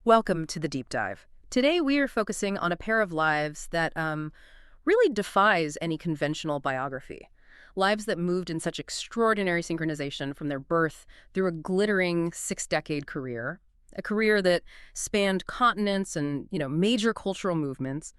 Welcome to the deep dive. Today we are focusing on a pair of lives that really defies any conventional biography. Lives that moved in such extraordinary synchronization from their birth through a glittering six-decade career, a career that spanned continents and, major cultural movements,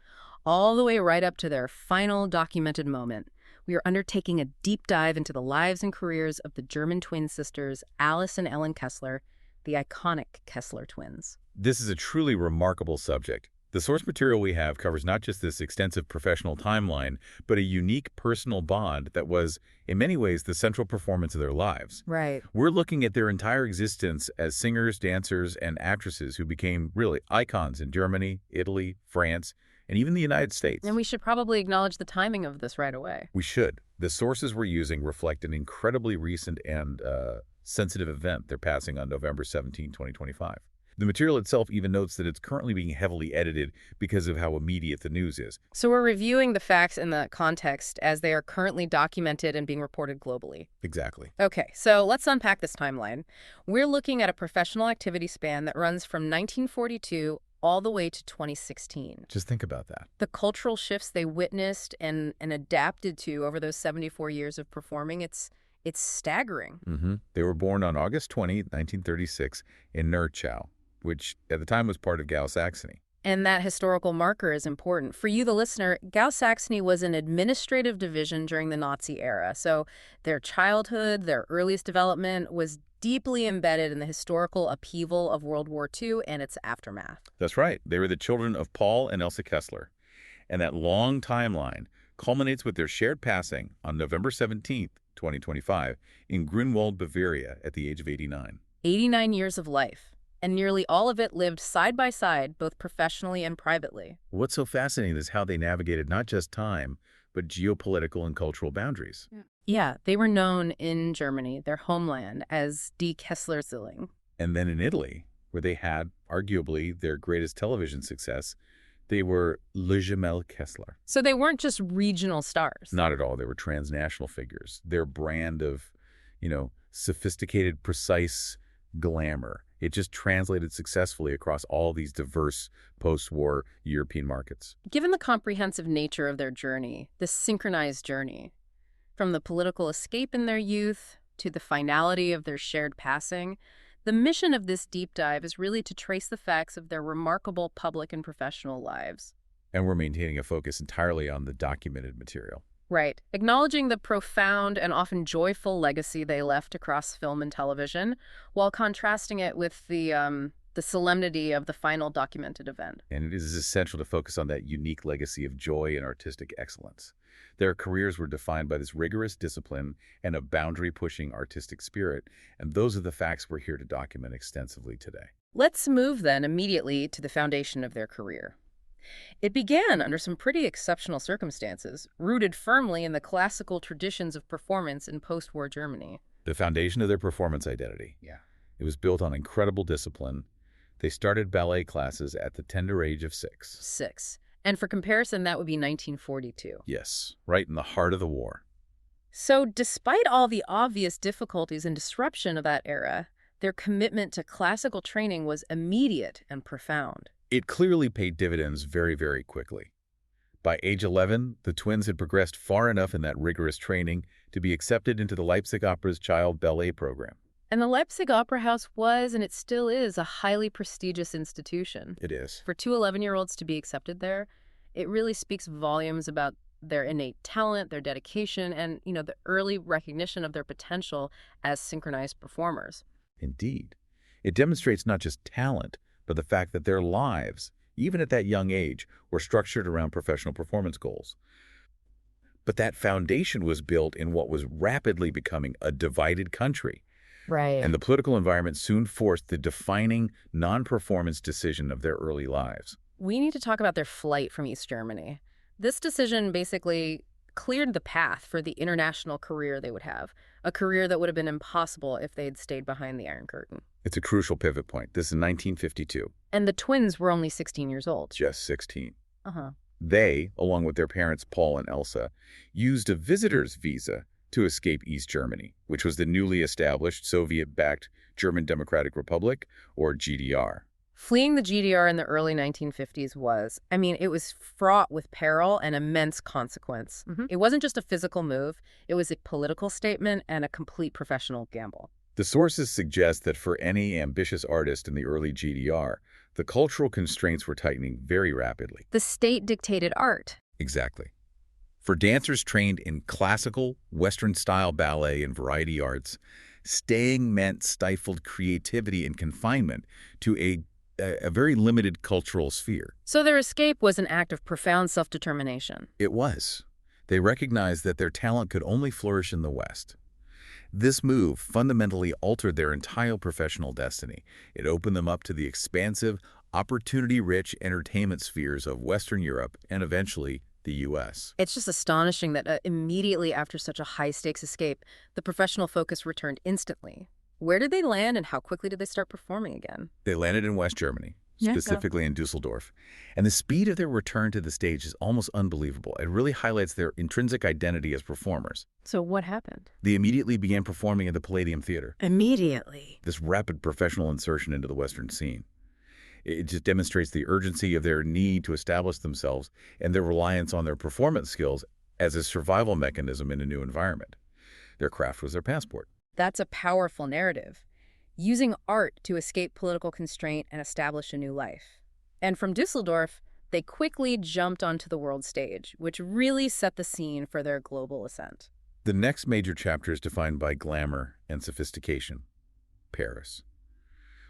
all the way right up to their final documented moment. We are undertaking a deep dive into the lives and careers of the German twin sisters, Alice and Ellen Kessler, the iconic Kessler twins. This is a truly remarkable subject. The source material we have covers not just this extensive professional timeline, but a unique personal bond that was, in many ways, the central performance of their lives. Right. We're looking at their entire existence as singers, dancers, and actresses who became really icons in Germany, Italy, France, and even the United States. And we should probably acknowledge the timing of this right away. We should. The sources we're using reflect an incredibly recent and sensitive event, their passing on November 17, 2025. The material itself even notes that it's currently being heavily edited because of how immediate the news is. So we're reviewing the facts in the context as they are currently documented and being reported globally. Exactly. Okay, so let's unpack this timeline. We're looking at a professional activity span that runs from 1942 all the way to 2016. Just think about that. The cultural shifts they witnessed and adapted to over those 74 years of performing, it's staggering. They were born on August 20, 1936, in Nürnberg, which at the time was part of Gau-Saxony. And that historical marker is important. For you, the listener, Gau-Saxony was an administrative division during the Nazi era, so their childhood, their earliest development was deeply embedded in the historical upheaval of World War II and its aftermath. That's right. They were the children of Paul and Elsa Kessler. And that long timeline culminates with their shared passing on November 17, 2025, in Grunwald, Bavaria, at the age of 89. 89 years of life. And nearly all of it lived side by side, both professionally and privately. What's so fascinating is how they navigated not just time, but geopolitical and cultural boundaries. Yeah, they were known in Germany, their homeland, as Die Kessler-Zwillinge. And then in Italy, where they had, arguably, their greatest television success, they were Le Gemelle Kessler. So they weren't just regional stars. Not at all. They were transnational figures. Their brand of, sophisticated, precise glamour. It just translated successfully across all these diverse post-war European markets. Given the comprehensive nature of their journey, this synchronized journey, from the political escape in their youth to the finality of their shared passing, the mission of this deep dive is really to trace the facts of their remarkable public and professional lives. And we're maintaining a focus entirely on the documented material. Right. Acknowledging the profound and often joyful legacy they left across film and television, while contrasting it with the solemnity of the final documented event. And it is essential to focus on that unique legacy of joy and artistic excellence. Their careers were defined by this rigorous discipline and a boundary-pushing artistic spirit, and those are the facts we're here to document extensively today. Let's move then immediately to the foundation of their career. It began under some pretty exceptional circumstances, rooted firmly in the classical traditions of performance in post-war Germany. The foundation of their performance identity. Yeah. It was built on incredible discipline. They started ballet classes at the tender age of 6. And for comparison, that would be 1942. Yes, right in the heart of the war. So despite all the obvious difficulties and disruption of that era, their commitment to classical training was immediate and profound. It clearly paid dividends very, very quickly. By age 11, the twins had progressed far enough in that rigorous training to be accepted into the Leipzig Opera's child ballet program. And the Leipzig Opera House was, and it still is, a highly prestigious institution. It is. For two 11-year-olds to be accepted there, it really speaks volumes about their innate talent, their dedication, and, the early recognition of their potential as synchronized performers. Indeed. It demonstrates not just talent, but the fact that their lives, even at that young age, were structured around professional performance goals. But that foundation was built in what was rapidly becoming a divided country. Right. And the political environment soon forced the defining non-performance decision of their early lives. We need to talk about their flight from East Germany. This decision basically cleared the path for the international career they would have, a career that would have been impossible if they had stayed behind the Iron Curtain. It's a crucial pivot point. This is 1952. And the twins were only 16 years old. Just 16. Uh-huh. They, along with their parents Paul and Elsa, used a visitor's visa to escape East Germany, which was the newly established Soviet-backed German Democratic Republic, or GDR. Fleeing the GDR in the early 1950s was, it was fraught with peril and immense consequence. It wasn't just a physical move, it was a political statement and a complete professional gamble. The sources suggest that for any ambitious artist in the early GDR, the cultural constraints were tightening very rapidly. The state dictated art. Exactly. For dancers trained in classical, Western-style ballet and variety arts, staying meant stifled creativity and confinement to a very limited cultural sphere. So their escape was an act of profound self-determination. It was. They recognized that their talent could only flourish in the West. This move fundamentally altered their entire professional destiny. It opened them up to the expansive, opportunity-rich entertainment spheres of Western Europe and eventually the U.S. It's just astonishing that immediately after such a high-stakes escape, the professional focus returned instantly. Where did they land and how quickly did they start performing again? They landed in West Germany, Yeah. specifically in Dusseldorf. And the speed of their return to the stage is almost unbelievable. It really highlights their intrinsic identity as performers. So what happened? They immediately began performing at the Palladium Theater, Immediately. this rapid professional insertion into the Western scene. It just demonstrates the urgency of their need to establish themselves and their reliance on their performance skills as a survival mechanism in a new environment. Their craft was their passport. That's a powerful narrative. Using art to escape political constraint and establish a new life. And from Dusseldorf, they quickly jumped onto the world stage, which really set the scene for their global ascent. The next major chapter is defined by glamour and sophistication. Paris.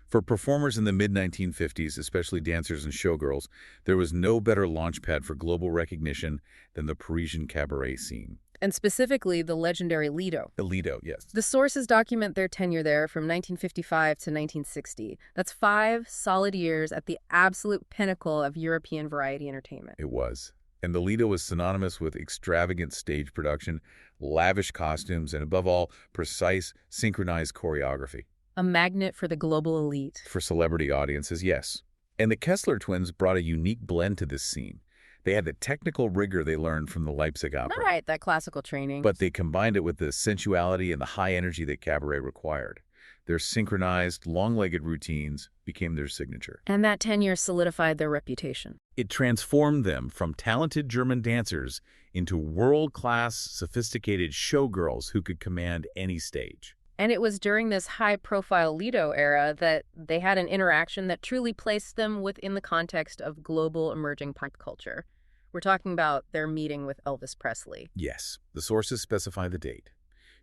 For performers in the mid-1950s, especially dancers and showgirls, there was no better launchpad for global recognition than the Parisian cabaret scene. And specifically, the legendary Lido. The Lido, yes. The sources document their tenure there from 1955 to 1960. That's 5 solid years at the absolute pinnacle of European variety entertainment. It was. And the Lido was synonymous with extravagant stage production, lavish costumes, and above all, precise, synchronized choreography. A magnet for the global elite. For celebrity audiences, yes. And the Kessler Twins brought a unique blend to this scene. They had the technical rigor they learned from the Leipzig opera. All right, that classical training. But they combined it with the sensuality and the high energy that cabaret required. Their synchronized, long-legged routines became their signature. And that tenure solidified their reputation. It transformed them from talented German dancers into world-class, sophisticated showgirls who could command any stage. And it was during this high-profile Lido era that they had an interaction that truly placed them within the context of global emerging pop culture. We're talking about their meeting with Elvis Presley. Yes, the sources specify the date.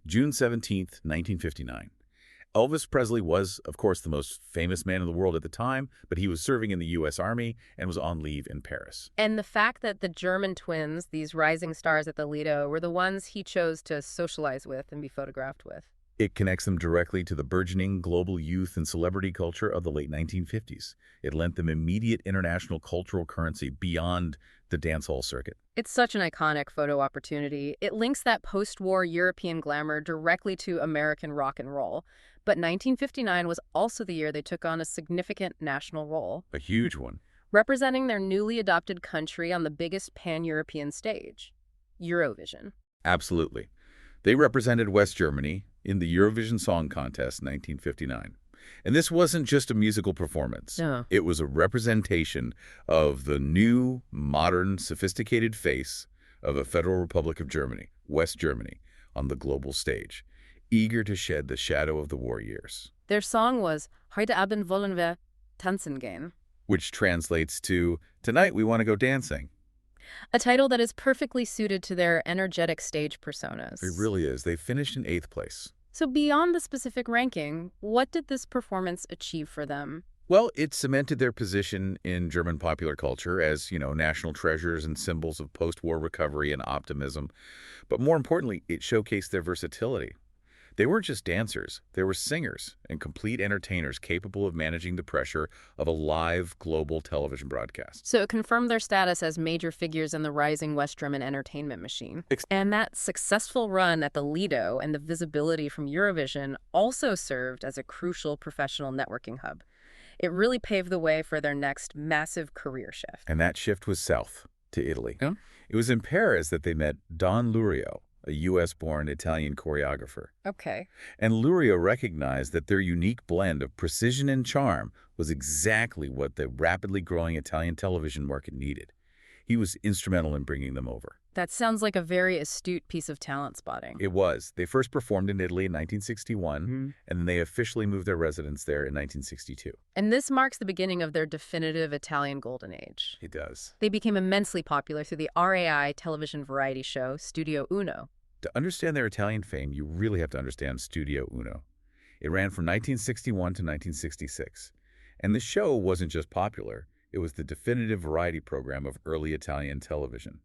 June 17th, 1959. Elvis Presley was, of course, the most famous man in the world at the time, but he was serving in the U.S. Army and was on leave in Paris. And the fact that the German twins, these rising stars at the Lido, were the ones he chose to socialize with and be photographed with. It connects them directly to the burgeoning global youth and celebrity culture of the late 1950s. It lent them immediate international cultural currency beyond the dance hall circuit. It's such an iconic photo opportunity. It links that post-war European glamour directly to American rock and roll. But 1959 was also the year they took on a significant national role, A huge one. representing their newly adopted country on the biggest pan-European stage, Eurovision. Absolutely. They represented West Germany in the Eurovision Song Contest 1959. And this wasn't just a musical performance. No. It was a representation of the new, modern, sophisticated face of the Federal Republic of Germany, West Germany, on the global stage, eager to shed the shadow of the war years. Their song was Heute Abend wollen wir tanzen gehen, Which translates to, tonight we want to go dancing. a title that is perfectly suited to their energetic stage personas. It really is. They finished in 8th place. So beyond the specific ranking, what did this performance achieve for them? Well, it cemented their position in German popular culture as, national treasures and symbols of post-war recovery and optimism. But more importantly, it showcased their versatility. They weren't just dancers. They were singers and complete entertainers capable of managing the pressure of a live global television broadcast. So it confirmed their status as major figures in the rising West German entertainment machine. And that successful run at the Lido and the visibility from Eurovision also served as a crucial professional networking hub. It really paved the way for their next massive career shift. And that shift was south, to Italy. Yeah. It was in Paris that they met Don Lurio, a U.S.-born Italian choreographer. Okay. And Lurio recognized that their unique blend of precision and charm was exactly what the rapidly growing Italian television market needed. He was instrumental in bringing them over. That sounds like a very astute piece of talent spotting. It was. They first performed in Italy in 1961, Mhm. and then they officially moved their residence there in 1962. And this marks the beginning of their definitive Italian golden age. It does. They became immensely popular through the RAI television variety show Studio Uno. To understand their Italian fame, you really have to understand Studio Uno. It ran from 1961 to 1966. And the show wasn't just popular, it was the definitive variety program of early Italian television.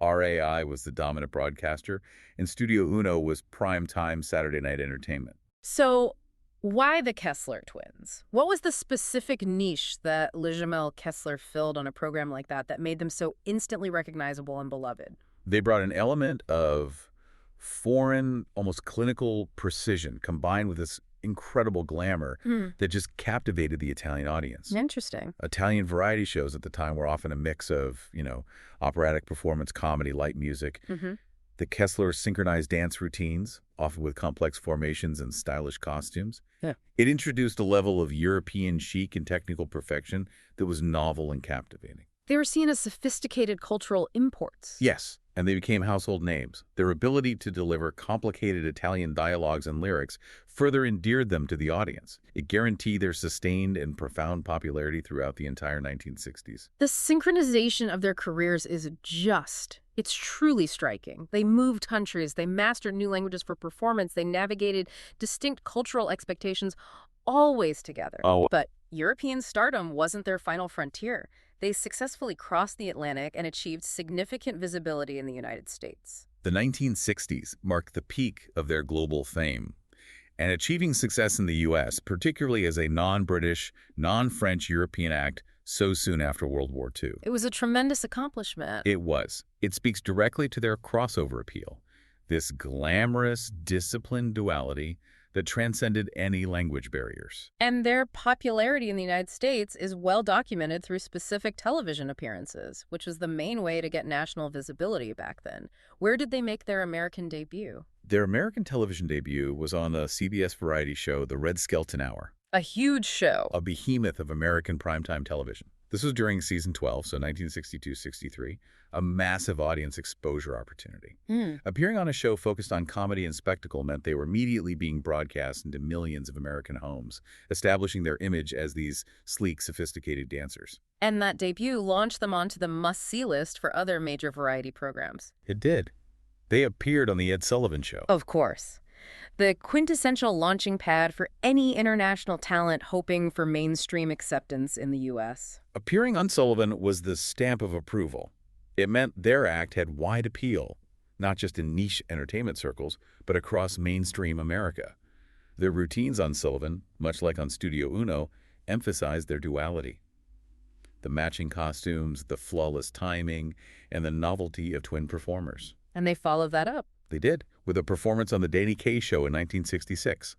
RAI was the dominant broadcaster, and Studio Uno was prime-time Saturday night entertainment. So, why the Kessler Twins? What was the specific niche that Jamel Kessler filled on a program like that made them so instantly recognizable and beloved? They brought an element of foreign, almost clinical precision combined with this incredible glamour that just captivated the Italian audience. Interesting. Italian variety shows at the time were often a mix of, operatic performance, comedy, light music. The Kessler synchronized dance routines, often with complex formations and stylish costumes. Yeah. It introduced a level of European chic and technical perfection that was novel and captivating. They were seen as sophisticated cultural imports. Yes, and they became household names. Their ability to deliver complicated Italian dialogues and lyrics further endeared them to the audience. It guaranteed their sustained and profound popularity throughout the entire 1960s. The synchronization of their careers is it's truly striking. They moved countries, they mastered new languages for performance, they navigated distinct cultural expectations, always together. Oh. But European stardom wasn't their final frontier. They successfully crossed the Atlantic and achieved significant visibility in the United States. The 1960s marked the peak of their global fame. And achieving success in the U.S., particularly as a non-British, non-French European act so soon after World War II. It was a tremendous accomplishment. It was. It speaks directly to their crossover appeal, this glamorous, disciplined duality that transcended any language barriers. And their popularity in the United States is well documented through specific television appearances, which was the main way to get national visibility back then. Where did they make their American debut? Their American television debut was on the CBS variety show The Red Skelton Hour. A huge show. A behemoth of American primetime television. This was during season 12, so 1962-63, a massive audience exposure opportunity. Appearing on a show focused on comedy and spectacle meant they were immediately being broadcast into millions of American homes, establishing their image as these sleek, sophisticated dancers. And that debut launched them onto the must-see list for other major variety programs. It did. They appeared on The Ed Sullivan Show. Of course. The quintessential launching pad for any international talent hoping for mainstream acceptance in the U.S. Appearing on Sullivan was the stamp of approval. It meant their act had wide appeal, not just in niche entertainment circles, but across mainstream America. Their routines on Sullivan, much like on Studio Uno, emphasized their duality. The matching costumes, the flawless timing, and the novelty of twin performers. And they followed that up. They did, with a performance on The Danny Kaye Show in 1966.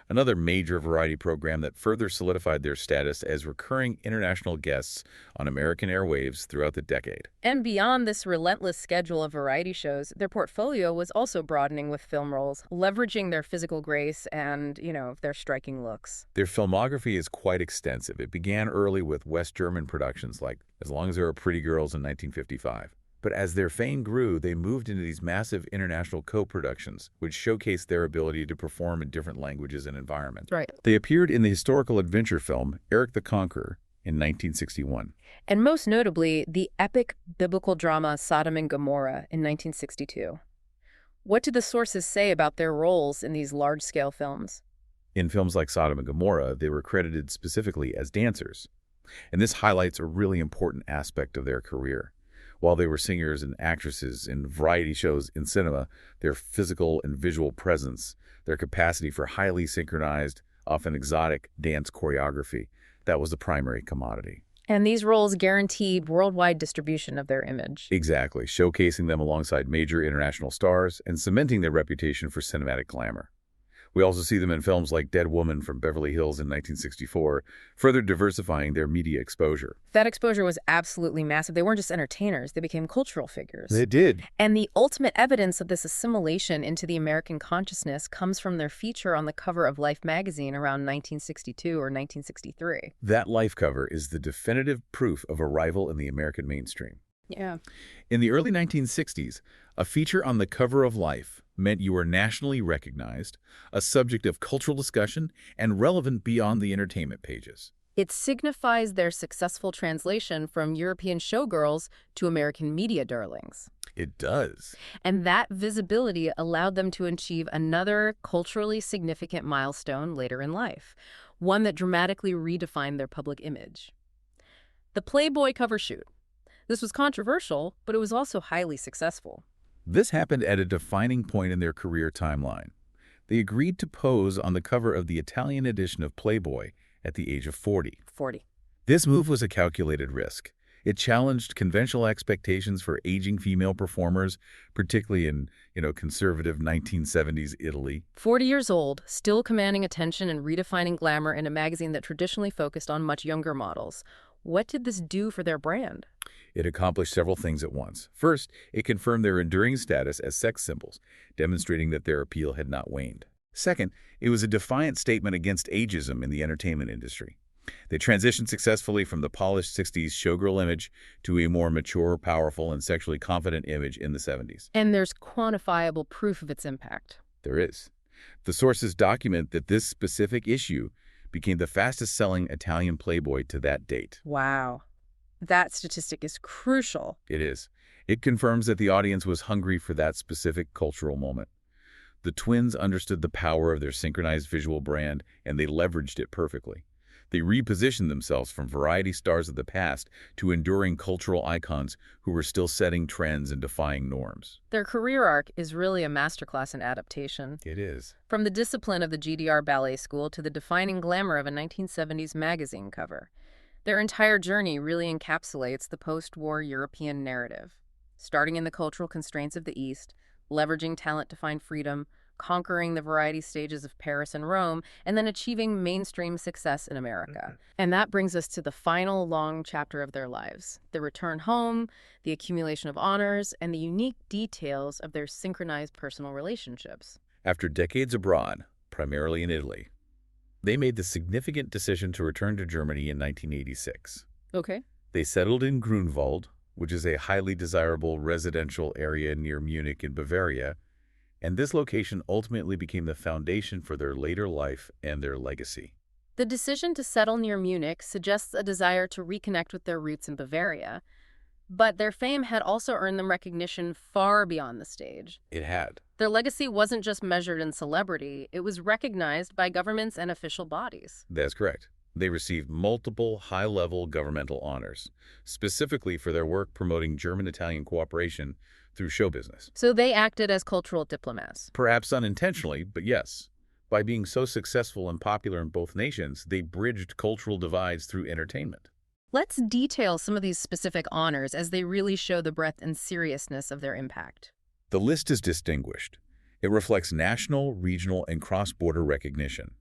Another major variety program that further solidified their status as recurring international guests on American airwaves throughout the decade. And beyond this relentless schedule of variety shows, their portfolio was also broadening with film roles, leveraging their physical grace and, their striking looks. Their filmography is quite extensive. It began early with West German productions like As Long as There Are Pretty Girls in 1955. But as their fame grew, they moved into these massive international co-productions, which showcased their ability to perform in different languages and environments. Right. They appeared in the historical adventure film Eric the Conqueror in 1961. And most notably, the epic biblical drama Sodom and Gomorrah in 1962. What do the sources say about their roles in these large-scale films? In films like Sodom and Gomorrah, they were credited specifically as dancers. And this highlights a really important aspect of their career. While they were singers and actresses in variety shows in cinema, their physical and visual presence, their capacity for highly synchronized, often exotic dance choreography, that was the primary commodity. And these roles guaranteed worldwide distribution of their image. Exactly, showcasing them alongside major international stars and cementing their reputation for cinematic glamour. We also see them in films like Dead Woman from Beverly Hills in 1964, further diversifying their media exposure. That exposure was absolutely massive. They weren't just entertainers, they became cultural figures. They did. And the ultimate evidence of this assimilation into the American consciousness comes from their feature on the cover of Life magazine around 1962 or 1963. That Life cover is the definitive proof of arrival in the American mainstream. Yeah. In the early 1960s, a feature on the cover of Life meant you were nationally recognized, a subject of cultural discussion, and relevant beyond the entertainment pages. It signifies their successful translation from European showgirls to American media darlings. It does. And that visibility allowed them to achieve another culturally significant milestone later in life, one that dramatically redefined their public image. The Playboy cover shoot. This was controversial, but it was also highly successful. This happened at a defining point in their career timeline. They agreed to pose on the cover of the Italian edition of Playboy at the age of 40. 40. This move was a calculated risk. It challenged conventional expectations for aging female performers, particularly in, conservative 1970s Italy. 40 years old, still commanding attention and redefining glamour in a magazine that traditionally focused on much younger models. What did this do for their brand? It accomplished several things at once. First, it confirmed their enduring status as sex symbols, demonstrating that their appeal had not waned. Second, it was a defiant statement against ageism in the entertainment industry. They transitioned successfully from the polished 60s showgirl image to a more mature, powerful, and sexually confident image in the 70s. And there's quantifiable proof of its impact. There is. The sources document that this specific issue became the fastest-selling Italian Playboy to that date. Wow. That statistic is crucial. It is. It confirms that the audience was hungry for that specific cultural moment. The twins understood the power of their synchronized visual brand, and they leveraged it perfectly. They repositioned themselves from variety stars of the past to enduring cultural icons who were still setting trends and defying norms. Their career arc is really a masterclass in adaptation. It is. From the discipline of the GDR ballet school to the defining glamour of a 1970s magazine cover. Their entire journey really encapsulates the post-war European narrative, starting in the cultural constraints of the East, leveraging talent to find freedom, conquering the variety stages of Paris and Rome, and then achieving mainstream success in America. And that brings us to the final long chapter of their lives, the return home, the accumulation of honors, and the unique details of their synchronized personal relationships. After decades abroad, primarily in Italy, they made the significant decision to return to Germany in 1986. Okay. They settled in Grunwald, which is a highly desirable residential area near Munich in Bavaria, and this location ultimately became the foundation for their later life and their legacy. The decision to settle near Munich suggests a desire to reconnect with their roots in Bavaria, but their fame had also earned them recognition far beyond the stage. It had. Their legacy wasn't just measured in celebrity, it was recognized by governments and official bodies. That's correct. They received multiple high-level governmental honors, specifically for their work promoting German-Italian cooperation through show business. So they acted as cultural diplomats. Perhaps unintentionally, but yes. By being so successful and popular in both nations, they bridged cultural divides through entertainment. Let's detail some of these specific honors as they really show the breadth and seriousness of their impact. The list is distinguished. It reflects national, regional, and cross-border recognition.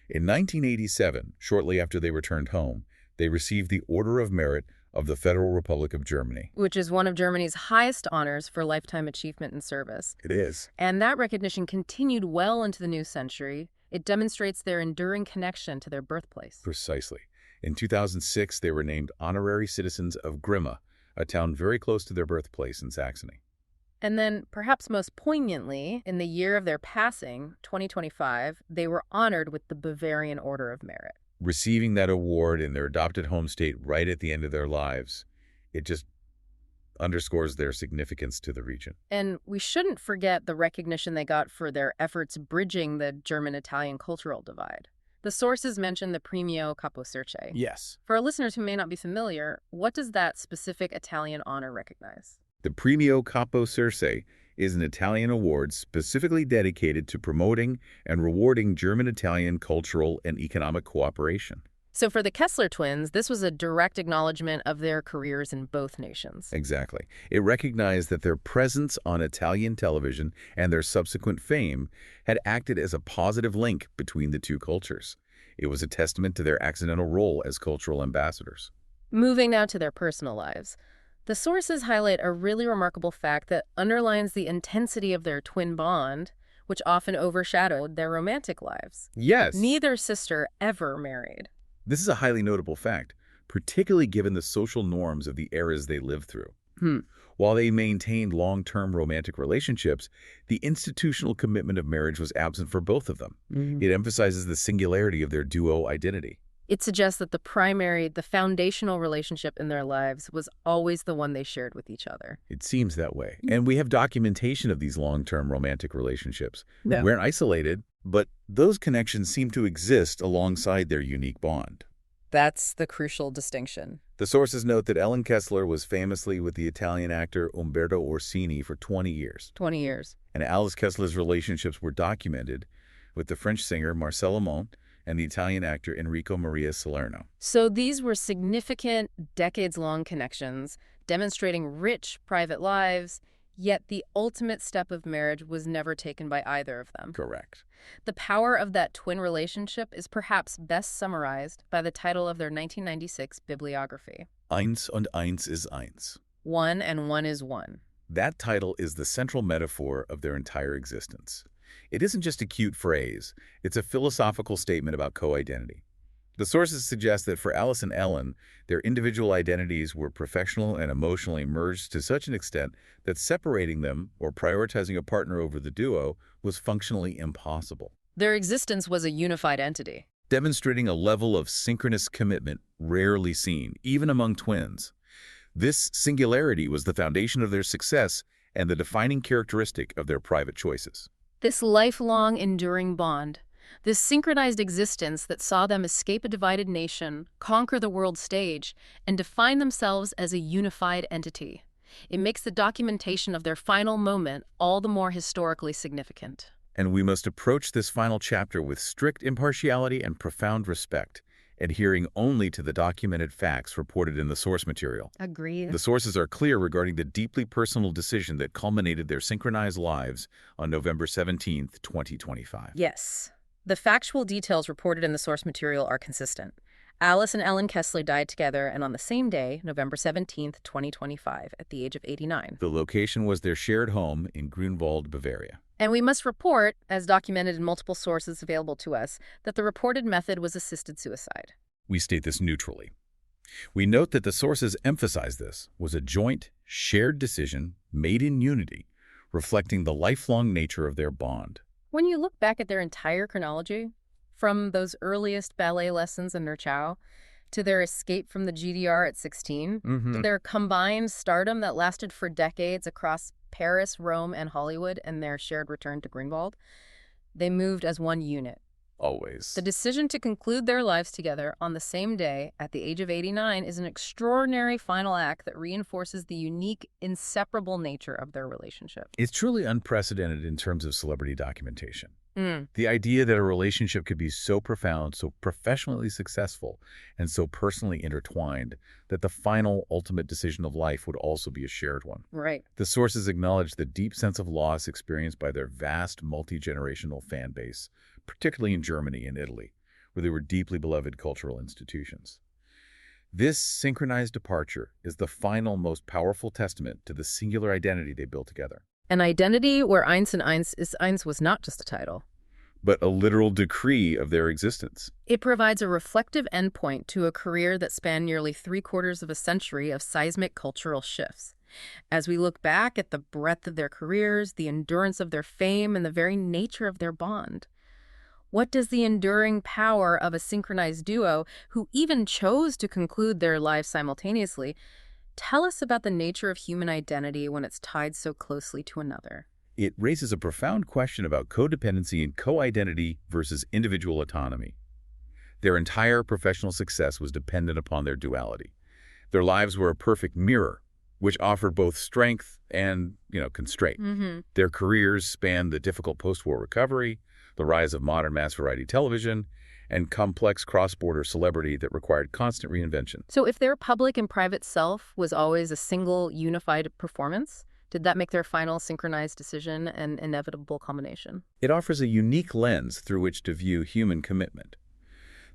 In 1987, shortly after they returned home, they received the Order of Merit of the Federal Republic of Germany. Which is one of Germany's highest honors for lifetime achievement in service. It is. And that recognition continued well into the new century. It demonstrates their enduring connection to their birthplace. Precisely. In 2006, they were named honorary citizens of Grimma, a town very close to their birthplace in Saxony. And then, perhaps most poignantly, in the year of their passing, 2025, they were honored with the Bavarian Order of Merit. Receiving that award in their adopted home state right at the end of their lives, it just underscores their significance to the region. And we shouldn't forget the recognition they got for their efforts bridging the German-Italian cultural divide. The sources mention the Premio Capo Circe. Yes. For our listeners who may not be familiar, what does that specific Italian honor recognize? The Premio Capo Circe is an Italian award specifically dedicated to promoting and rewarding German-Italian cultural and economic cooperation. So for the Kessler twins, this was a direct acknowledgement of their careers in both nations. Exactly. It recognized that their presence on Italian television and their subsequent fame had acted as a positive link between the two cultures. It was a testament to their accidental role as cultural ambassadors. Moving now to their personal lives. The sources highlight a really remarkable fact that underlines the intensity of their twin bond, which often overshadowed their romantic lives. Yes. Neither sister ever married. This is a highly notable fact, particularly given the social norms of the eras they lived through. Hmm. While they maintained long-term romantic relationships, the institutional commitment of marriage was absent for both of them. It emphasizes the singularity of their duo identity. It suggests that the foundational relationship in their lives was always the one they shared with each other. It seems that way. And we have documentation of these long-term romantic relationships. Yeah. We're isolated, but those connections seem to exist alongside their unique bond. That's the crucial distinction. The sources note that Ellen Kessler was famously with the Italian actor Umberto Orsini for 20 years. 20 years. And Alice Kessler's relationships were documented with the French singer Marcel Amont and the Italian actor Enrico Maria Salerno. So these were significant, decades-long connections, demonstrating rich private lives, yet the ultimate step of marriage was never taken by either of them. Correct. The power of that twin relationship is perhaps best summarized by the title of their 1996 bibliography. Eins und eins ist eins. One and one is one. That title is the central metaphor of their entire existence. It isn't just a cute phrase, it's a philosophical statement about co-identity. The sources suggest that for Alice and Ellen, their individual identities were professional and emotionally merged to such an extent that separating them or prioritizing a partner over the duo was functionally impossible, Their existence was a unified entity. demonstrating a level of synchronous commitment rarely seen, even among twins. This singularity was the foundation of their success and the defining characteristic of their private choices. This lifelong, enduring bond, this synchronized existence that saw them escape a divided nation, conquer the world stage, and define themselves as a unified entity. It makes the documentation of their final moment all the more historically significant. And we must approach this final chapter with strict impartiality and profound respect, adhering only to the documented facts reported in the source material. Agreed. The sources are clear regarding the deeply personal decision that culminated their synchronized lives on November 17, 2025. Yes. The factual details reported in the source material are consistent. Alice and Ellen Kessler died together and on the same day, November 17, 2025, at the age of 89. The location was their shared home in Grunwald, Bavaria. And we must report, as documented in multiple sources available to us, that the reported method was assisted suicide. We state this neutrally. We note that the sources emphasize this was a joint, shared decision made in unity, reflecting the lifelong nature of their bond. When you look back at their entire chronology, from those earliest ballet lessons in Nurchow to their escape from the GDR at 16, to their combined stardom that lasted for decades across Paris, Rome, and Hollywood, and their shared return to Grunwald, they moved as one unit. Always. The decision to conclude their lives together on the same day at the age of 89 is an extraordinary final act that reinforces the unique, inseparable nature of their relationship. It's truly unprecedented in terms of celebrity documentation. The idea that a relationship could be so profound, so professionally successful, and so personally intertwined that the final, ultimate decision of life would also be a shared one. Right. The sources acknowledge the deep sense of loss experienced by their vast, multi-generational fan base, particularly in Germany and Italy, where they were deeply beloved cultural institutions. This synchronized departure is the final, most powerful testament to the singular identity they built together. An identity where eins und eins ist eins was not just a title, but a literal decree of their existence. It provides a reflective endpoint to a career that spanned nearly 3/4 of a century of seismic cultural shifts. As we look back at the breadth of their careers, the endurance of their fame, and the very nature of their bond, what does the enduring power of a synchronized duo, who even chose to conclude their lives simultaneously, tell us about the nature of human identity when it's tied so closely to another? It raises a profound question about codependency and co-identity versus individual autonomy. Their entire professional success was dependent upon their duality. Their lives were a perfect mirror, which offered both strength and, constraint. Their careers spanned the difficult post-war recovery, the rise of modern mass variety television, and complex cross-border celebrity that required constant reinvention. So if their public and private self was always a single, unified performance, did that make their final synchronized decision an inevitable culmination? It offers a unique lens through which to view human commitment.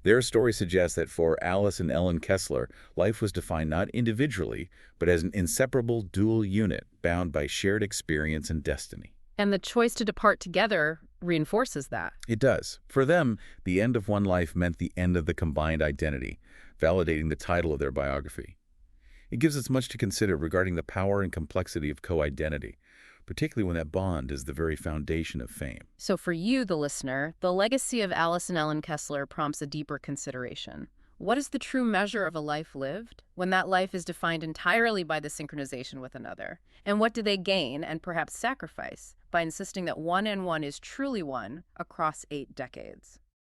Their story suggests that for Alice and Ellen Kessler, life was defined not individually, but as an inseparable dual unit bound by shared experience and destiny. And the choice to depart together reinforces that. It does. For them, the end of one life meant the end of the combined identity, validating the title of their biography. It gives us much to consider regarding the power and complexity of co-identity, particularly when that bond is the very foundation of fame. So for you, the listener, the legacy of Alice and Ellen Kessler prompts a deeper consideration. What is the true measure of a life lived when that life is defined entirely by the synchronization with another? And what do they gain and perhaps sacrifice by insisting that one and one is truly one across 8 decades?